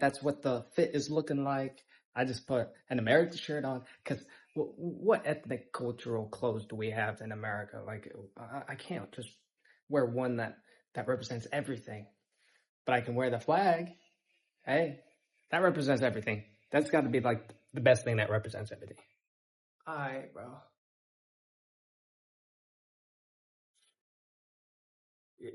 that's what the fit is looking like. I just put an American shirt on because what ethnic cultural clothes do we have in America? Like, I can't just wear one that represents everything, but I can wear the flag. Hey, that represents everything. That's got to be like the best thing that represents everything. All right, bro. Yeah.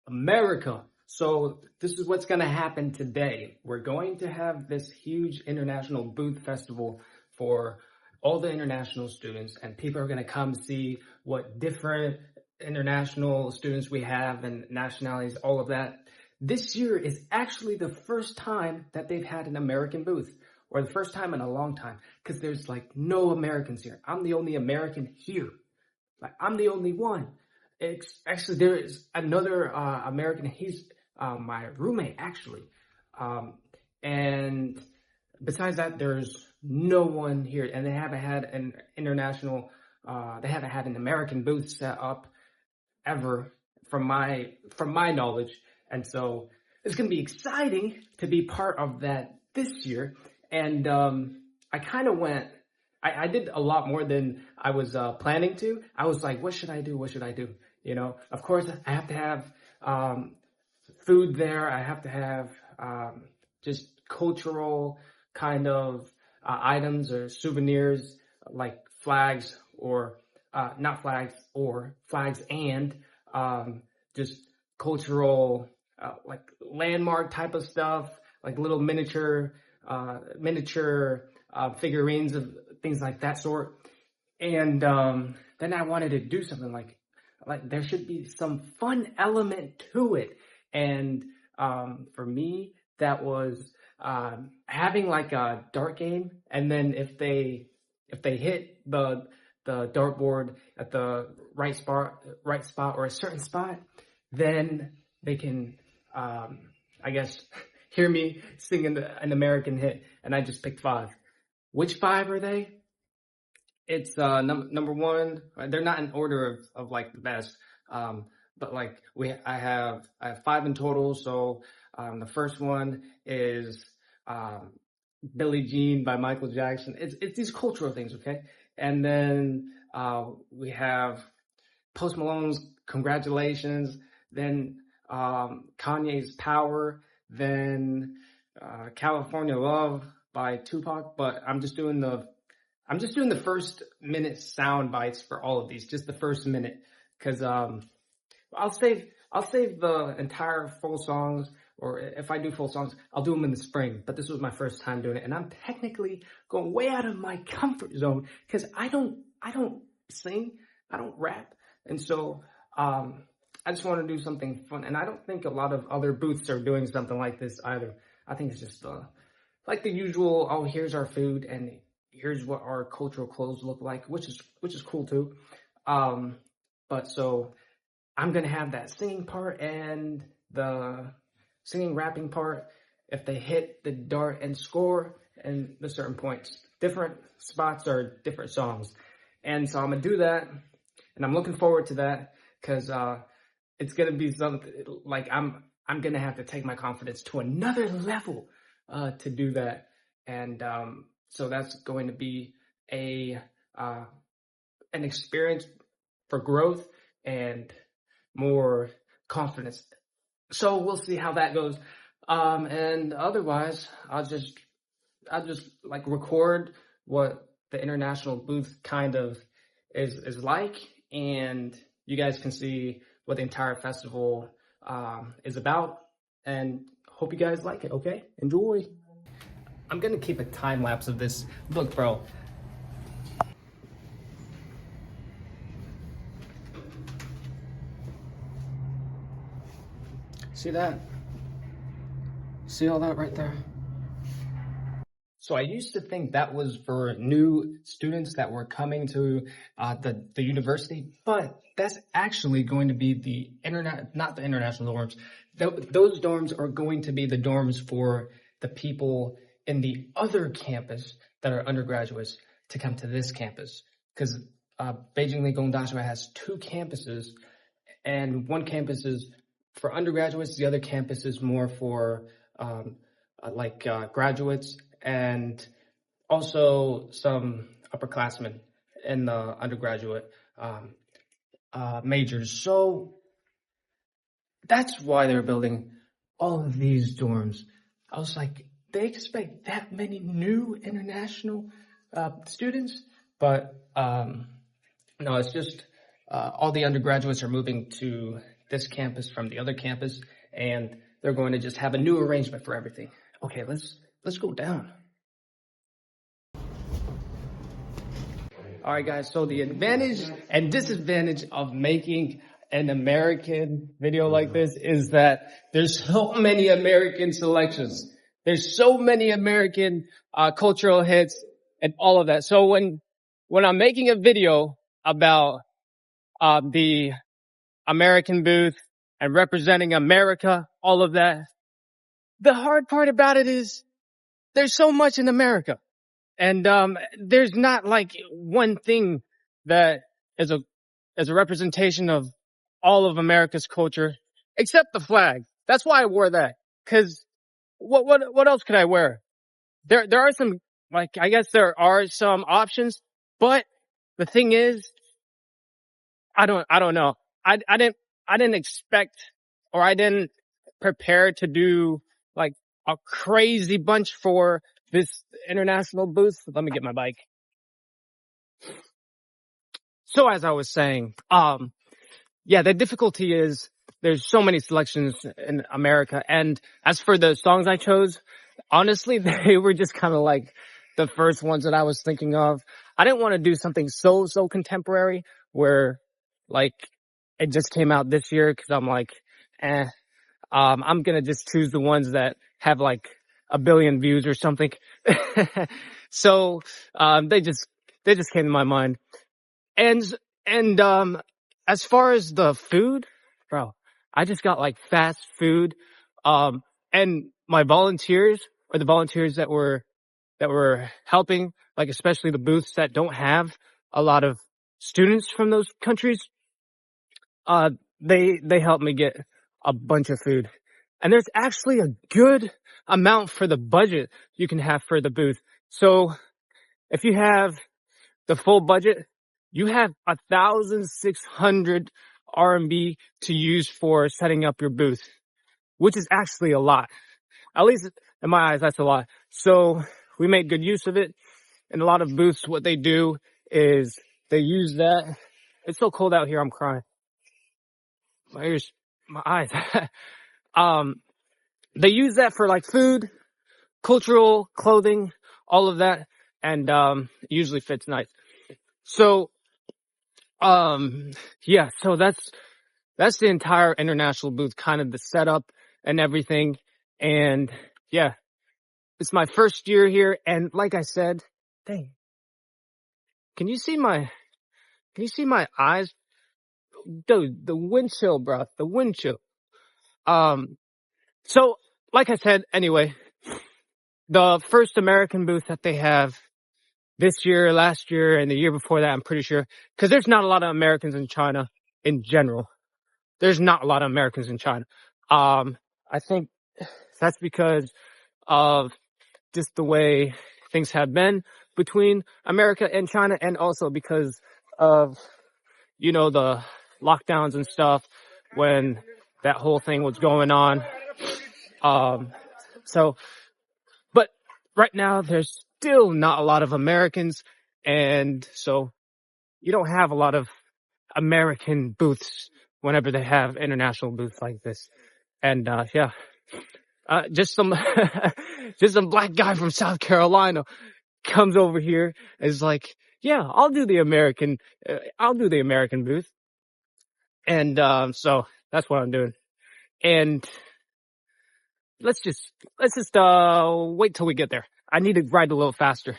America. So this is what's going to happen today. We're going to have this huge international booth festival for all the international students, and people are going to come see what different international students we have and nationalities, all of that. This year is actually the first time that they've had an American booth, or the first time in a long time, because there's like no Americans here. I'm the only American here. Like, I'm the only one. Actually, there is another American. He's my roommate, actually. Um, and besides that, there's no one here. And they haven't had an international, they haven't had an American booth set up ever from my knowledge. And so it's going to be exciting to be part of that this year. And I kind of went, I did a lot more than I was planning to. I was like, what should I do? What should I do? You know, of course, I have to have food there. I have to have just cultural kind of items or souvenirs like flags or not flags or flags and just cultural like landmark type of stuff, like little miniature figurines of things like that sort. And then I wanted to do something like there should be some fun element to it. And for me, that was having like a dart game, and then if they hit the dartboard at the right spot or a certain spot, then they can I guess hear me singing an American hit. And I just picked 5. Which 5 are they? It's number 1. They're not in order of like the best, but like I have 5 in total. So the first one is Billie Jean by Michael Jackson. It's these cultural things, okay? And then we have Post Malone's Congratulations. Then Kanye's Power. Then California Love by Tupac. But I'm just doing the first minute sound bites for all of these, just the first minute, because I'll save the entire full songs, or if I do full songs, I'll do them in the spring. But this was my first time doing it, and I'm technically going way out of my comfort zone because I don't sing, I don't rap, and so I just want to do something fun. And I don't think a lot of other booths are doing something like this either. I think it's just like the usual. Oh, here's our food and here's what our cultural clothes look like, which is cool too. But so I'm gonna have that singing part and the singing rapping part. If they hit the dart and score and the certain points, different spots are different songs. And so I'm gonna do that, and I'm looking forward to that because it's gonna be something like I'm gonna have to take my confidence to another level to do that. And so that's going to be an experience for growth and more confidence. So we'll see how that goes. And otherwise, I'll just like record what the international booth kind of is like, and you guys can see what the entire festival is about. And hope you guys like it. Okay, enjoy. I'm gonna keep a time lapse of this. Look, bro. See that? See all that right there? So I used to think that was for new students that were coming to the university, but that's actually going to be the not the international dorms. Those dorms are going to be the dorms for the people in the other campus that are undergraduates to come to this campus, because Beijing Ligang Daxue has 2 campuses, and one campus is for undergraduates, the other campus is more for um, graduates, and also some upperclassmen in the undergraduate um, majors. So that's why they're building all of these dorms. I was like, they expect that many new international students, but no, it's just all the undergraduates are moving to this campus from the other campus, and they're going to just have a new arrangement for everything. Okay, let's go down. All right, guys. So the advantage and disadvantage of making an American video like this is that there's so many American selections. There's so many American cultural hits and all of that. So when I'm making a video about the American booth and representing America, all of that, the hard part about it is there's so much in America. And there's not like one thing that is a representation of all of America's culture, except the flag. That's why I wore that. Cause what else could I wear? There are some, like, I guess there are some options, but the thing is, I don't know. I didn't expect, or I didn't prepare to do like a crazy bunch for this international booth. Let me get my bike. So as I was saying, yeah, the difficulty is there's so many selections in America. And as for the songs I chose, honestly, they were just kind of like the first ones that I was thinking of. I didn't want to do something so contemporary where like it just came out this year, because I'm like, I'm gonna just choose the ones that have like a billion views or something. So they just came to my mind. And as far as the food, bro, I just got like fast food. And my volunteers, or the volunteers that were helping, like especially the booths that don't have a lot of students from those countries, they helped me get a bunch of food. And there's actually a good amount for the budget you can have for the booth. So if you have the full budget, you have 1,600 RMB to use for setting up your booth, which is actually a lot. At least in my eyes, that's a lot. So we make good use of it. And a lot of booths, what they do is they use that. It's so cold out here, I'm crying. My ears, my eyes. They use that for like food, cultural, clothing, all of that. And it usually fits nice. So yeah, so that's the entire international booth, kind of the setup and everything. And yeah, it's my first year here, and like I said, dang, can you see my eyes? Dude, the wind chill, bro, the wind chill. So like I said, anyway, the first American booth that they have this year, last year, and the year before that, I'm pretty sure, because there's not a lot of Americans in China in general. There's not a lot of Americans in China. I think that's because of just the way things have been between America and China, and also because of, you know, the lockdowns and stuff when that whole thing was going on. So, but right now there's still not a lot of Americans, and so you don't have a lot of American booths whenever they have international booths like this. And yeah, just some just some black guy from South Carolina comes over here and is like, yeah, I'll do the American booth. And so that's what I'm doing. And let's just wait till we get there. I need to ride a little faster.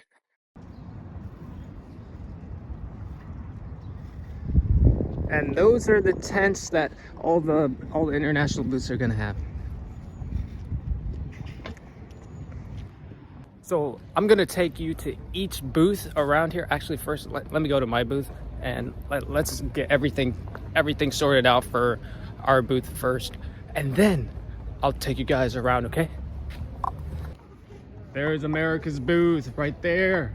And those are the tents that all the international booths are gonna have. So I'm gonna take you to each booth around here. Actually, first let me go to my booth, and let's get everything sorted out for our booth first, and then I'll take you guys around, okay? There's America's booth right there.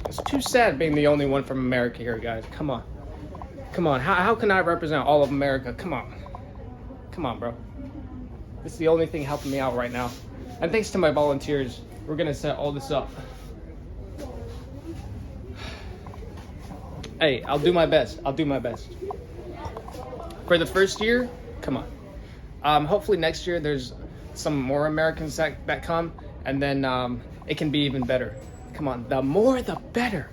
It's too sad being the only one from America here, guys. Come on. Come on. How can I represent all of America? Come on. Come on, bro. This is the only thing helping me out right now. And thanks to my volunteers, we're gonna set all this up. Hey, I'll do my best. I'll do my best. For the first year, come on. Hopefully next year there's some more Americans that come, and then it can be even better. Come on, the more the better.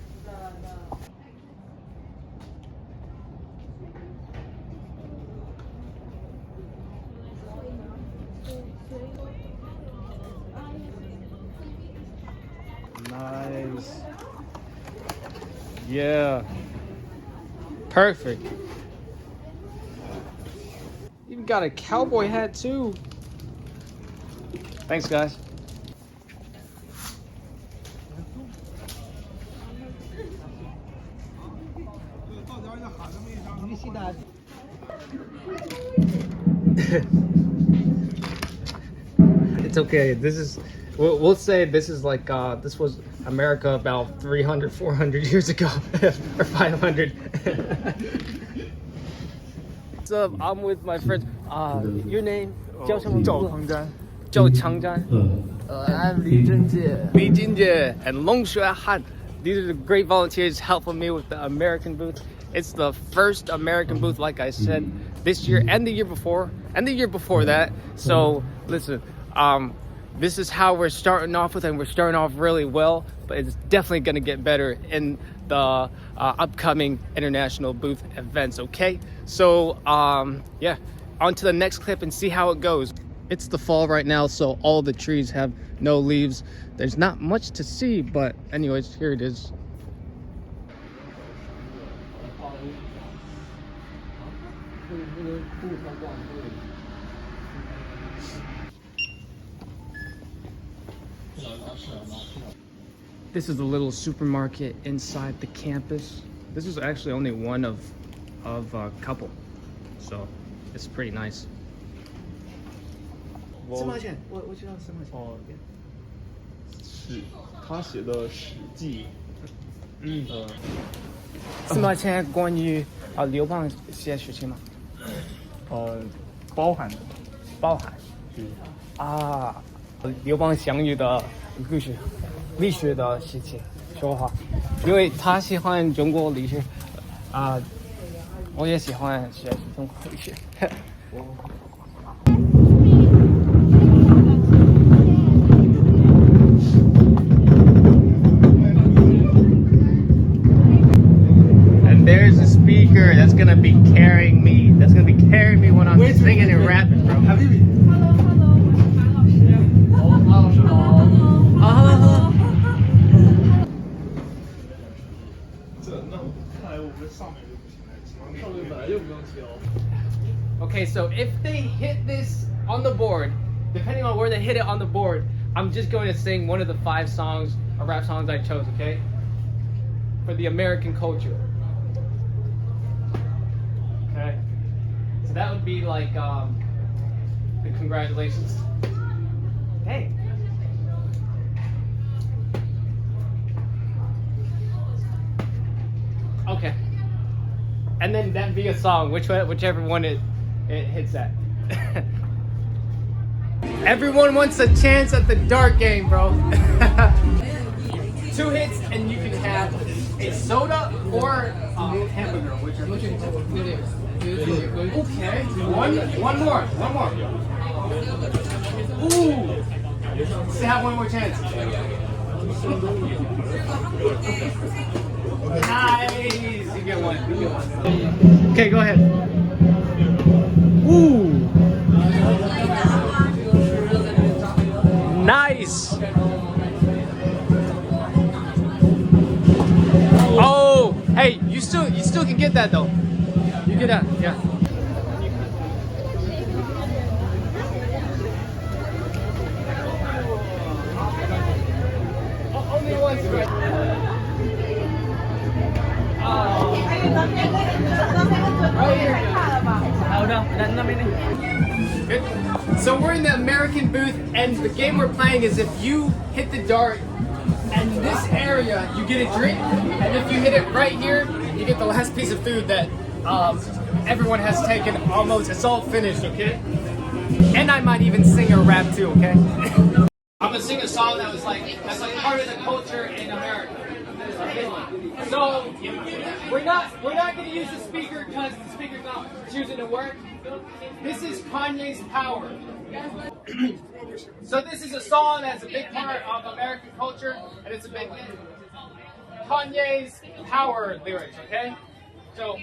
Nice. Yeah. Perfect. Even got a cowboy hat too. Thanks, guys. It's okay. This is, we'll say this is like, this was America about 300, 400 years ago, or 500. What's up? I'm with my friends. Your name? 叫什么？赵长詹。赵长詹。I'm Li Zhenjie. Li Zhenjie and Long Xuehan. These are the great volunteers helping me with the American booth. It's the first American booth, like I said, this year and the year before, and the year before that. So listen, this is how we're starting off with, and we're starting off really well, but it's definitely going to get better in the upcoming international booth events. Okay, so yeah, on to the next clip and see how it goes. It's the fall right now, so all the trees have no leaves. There's not much to see, but anyways, here it is. This is a little supermarket inside the campus. This is actually only one of a couple, so it's pretty nice. 3毛钱，我知道3毛钱。哦，是他写的《史记》。4毛钱关于刘邦写事情吗？包含的，包含。啊，刘邦项羽的故事。 历史的事情说话，因为他喜欢中国历史，我也喜欢学中国历史。And there's a speaker that's gonna be carrying me. That's gonna be carrying me when I'm singing and rapping, bro. Okay, so if they hit this on the board, depending on where they hit it on the board, I'm just going to sing one of the 5 songs or rap songs I chose, okay? For the American culture. Okay? So that would be like the congratulations. Hey. Okay. And then that'd be a song, whichever one it hits at. Everyone wants a chance at the dart game, bro. 2 hits and you can have a soda or a hamburger, whichever. Okay. One more. Ooh. Still have one more chance. Nice. You get one. Okay, go ahead. Ooh. Nice. Oh, hey, you still can get that though. You get that, yeah. Only once, right? Right here. Good. So we're in the American booth, and the game we're playing is if you hit the dart and in this area you get a drink, and if you hit it right here, you get the last piece of food that everyone has taken almost. It's all finished, okay? And I might even sing or rap too, okay? I'm gonna sing a song that's like part of the culture in America. Okay? So we're not gonna use the speaker because the speaker's not choosing to work. This is Kanye's Power. So this is a song that's a big part of American culture, and it's a big Kanye's Power lyrics. Okay? So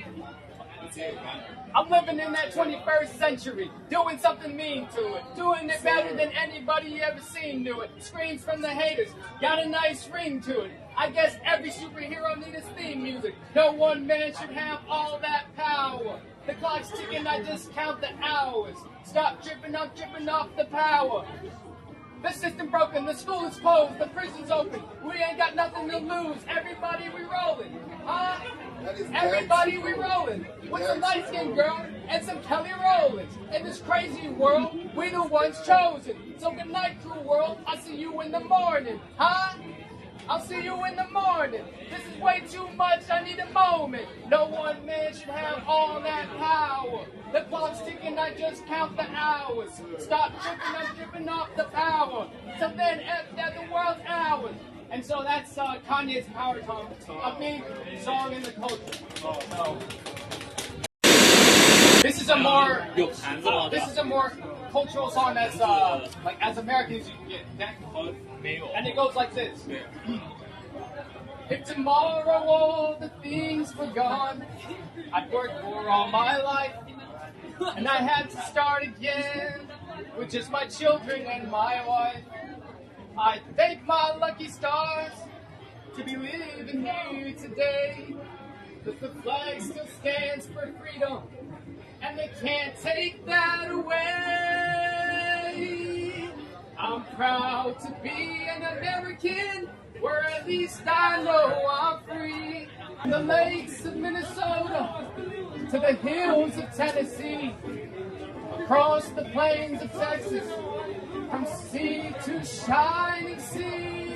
I'm living in that 21st century, doing something mean to it, doing it better than anybody you ever seen do it. Screams from the haters, got a nice ring to it. I guess every superhero needs his theme music. No one man should have all that power. The clock's ticking, I just count the hours. Stop dripping off the power. The system broken, the school is closed, the prison's open. We ain't got nothing to lose. Everybody we rolling, huh? Everybody we rolling. With some light-skinned girl and some Kelly Rollins. In this crazy world, we the ones chosen. So good night, cruel world. I'll see you in the morning, huh? I'll see you in the morning. This is way too much, I need a moment. No one man should have all that power. The clock's ticking, I just count the hours. Stop tripping, I'm dripping off the power. So then at the world's hours. And so that's Kanye's Power song, a big song in the culture. So, this is a more cultural song that's like as Americans you can get. Okay? And it goes like this. If tomorrow all the things were gone, I'd worked for all my life, and I had to start again with just my children and my wife. I thank my lucky stars to be living here today, that the flag still stands for freedom, and they can't take that away. I'm proud to be an American, where at least I know I'm free. From the lakes of Minnesota to the hills of Tennessee, across the plains of Texas, from sea to shining sea.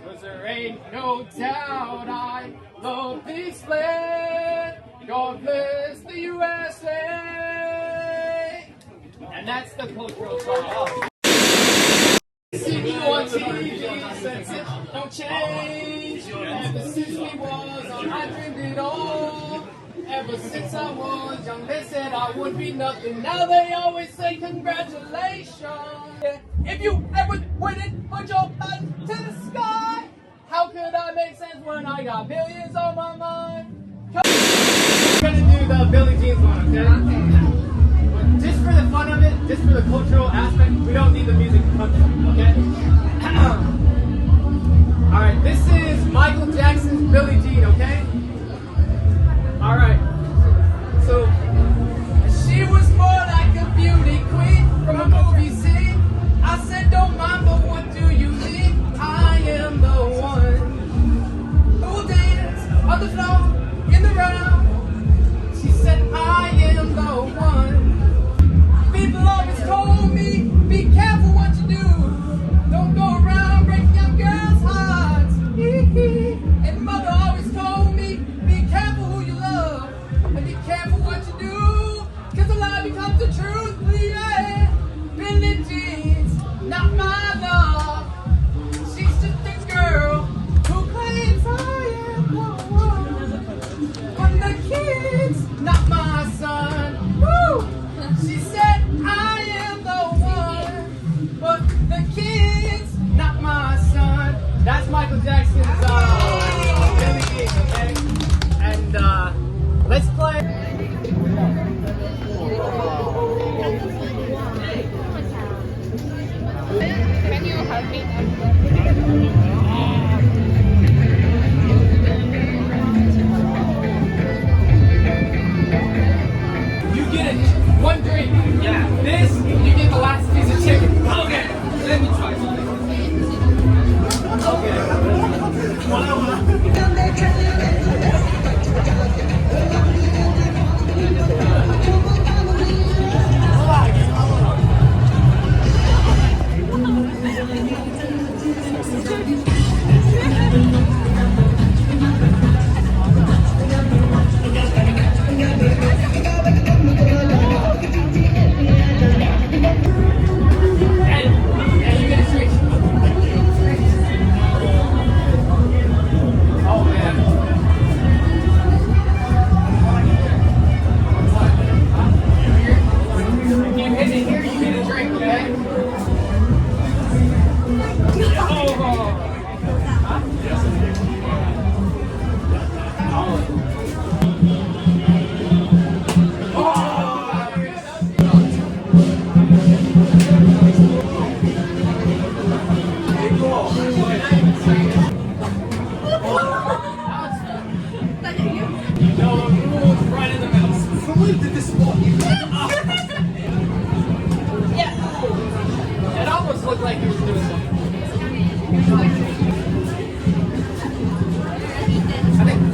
'Cause there ain't no doubt I love this land. God bless the USA. And that's the cultural song. See me on TV, since it don't change. Ever since we was on, I dreamed it all. Ever since I was young, they said I would be nothing. Now they always say congratulations. If you ever wouldn't put your hand to the sky, how could I make sense when I got billions on my mind? We're gonna do the Billie Jean one, okay? But just for the fun of it, just for the cultural aspect, we don't need the music to come in, okay? Alright, this is Michael Jackson's Billie Jean, okay? Alright, so she was more like a beauty queen from a movie scene. I said, don't mind, but what do you mean? I am the one who will dance on the floor in the round. She said, I am the one. People always told me, be careful what you do. Don't go around breaking young girls' hearts. And mother always told me, be careful who you love. And be careful what you do. 'Cause a lie becomes the truth. Yeah. Billie Jean's not my love. She's just a girl who claims I am the one.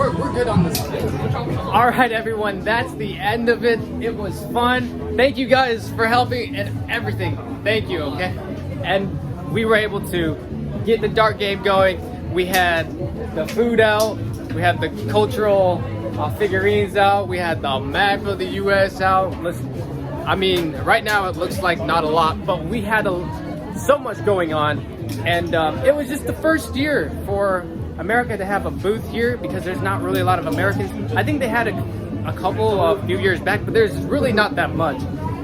we're good on this. All right, everyone, that's the end of it. It was fun. Thank you guys for helping and everything. Thank you, okay? And we were able to get the dart game going. We had the food out. We had the cultural figurines out. We had the map of the U.S. out. Listen, I mean, right now it looks like not a lot, but we had so much going on. And it was just the first year for America to have a booth here because there's not really a lot of Americans. I think they had a couple of few years back, but there's really not that much.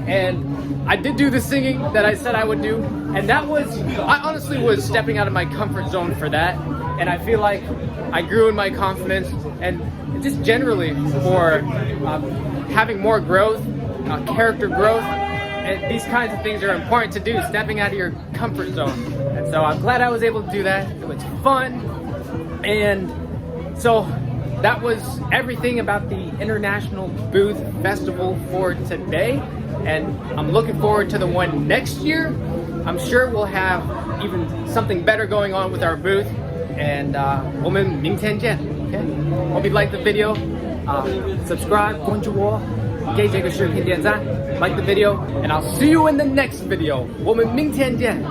And I did do the singing that I said I would do, and I honestly was stepping out of my comfort zone for that. And I feel like I grew in my confidence and just generally for having more growth, character growth. And these kinds of things are important to do, stepping out of your comfort zone. And so I'm glad I was able to do that. It was fun. And so that was everything about the International Booth Festival for today. And I'm looking forward to the one next year. I'm sure we'll have even something better going on with our booth. And 我们明天见. Okay? Hope you liked the video. Subscribe, 关注我，给这个视频点赞，like the video, and I'll see you in the next video. 我们明天见.